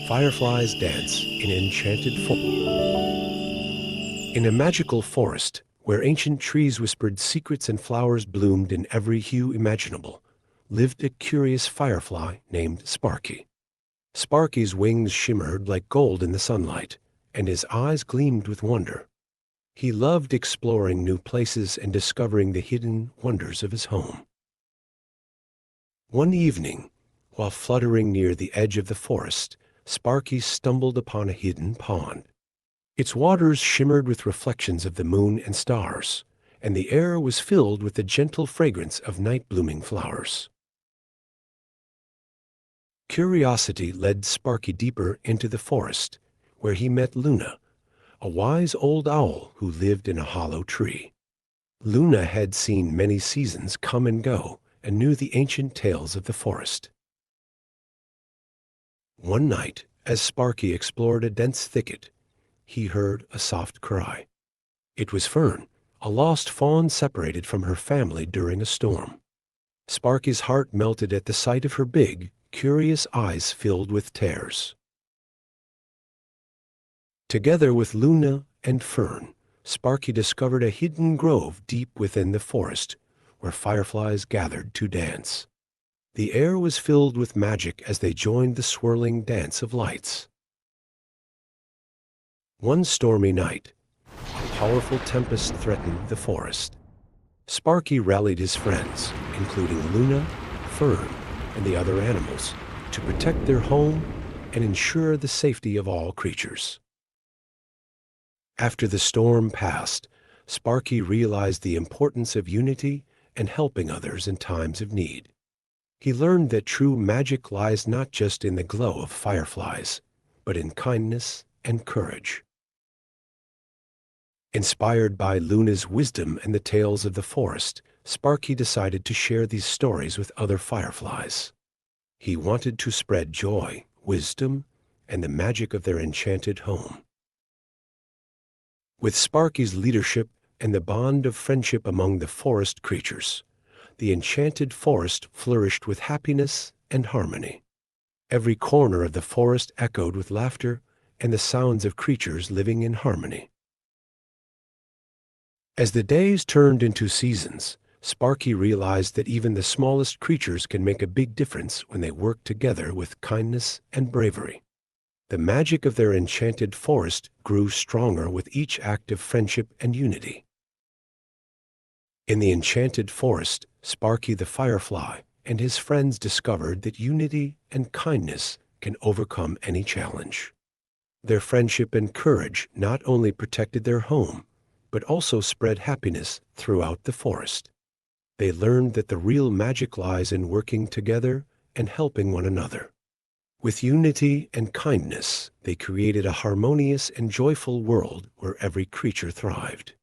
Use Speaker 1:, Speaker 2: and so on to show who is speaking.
Speaker 1: Fireflies dance in enchanted forest. In a magical forest, where ancient trees whispered secrets and flowers bloomed in every hue imaginable, lived a curious firefly named Sparky. Sparky's wings shimmered like gold in the sunlight, and his eyes gleamed with wonder. He loved exploring new places and discovering the hidden wonders of his home. One evening, while fluttering near the edge of the forest, Sparky stumbled upon a hidden pond. Its waters shimmered with reflections of the moon and stars, and the air was filled with the gentle fragrance of night-blooming flowers. Curiosity led Sparky deeper into the forest, where he met Luna, a wise old owl who lived in a hollow tree. Luna had seen many seasons come and go and knew the ancient tales of the forest. One night, as Sparky explored a dense thicket, he heard a soft cry. It was Fern, a lost fawn separated from her family during a storm. Sparky's heart melted at the sight of her big, curious eyes filled with tears. Together with Luna and Fern, Sparky discovered a hidden grove deep within the forest where fireflies gathered to dance. The air was filled with magic as they joined the swirling dance of lights. One stormy night, a powerful tempest threatened the forest. Sparky rallied his friends, including Luna, Fern, and the other animals, to protect their home and ensure the safety of all creatures. After the storm passed, Sparky realized the importance of unity and helping others in times of need. He learned that true magic lies not just in the glow of fireflies, but in kindness and courage. Inspired by Luna's wisdom and the tales of the forest, Sparky decided to share these stories with other fireflies. He wanted to spread joy, wisdom, and the magic of their enchanted home. With Sparky's leadership and the bond of friendship among the forest creatures, the enchanted forest flourished with happiness and harmony. Every corner of the forest echoed with laughter and the sounds of creatures living in harmony. As the days turned into seasons, Sparky realized that even the smallest creatures can make a big difference when they work together with kindness and bravery. The magic of their enchanted forest grew stronger with each act of friendship and unity. In the enchanted forest, Sparky the firefly and his friends discovered that unity and kindness can overcome any challenge. Their friendship and courage not only protected their home, but also spread happiness throughout the forest. They learned that the real magic lies in working together and helping one another. With unity and kindness, they created a harmonious and joyful world where every creature thrived.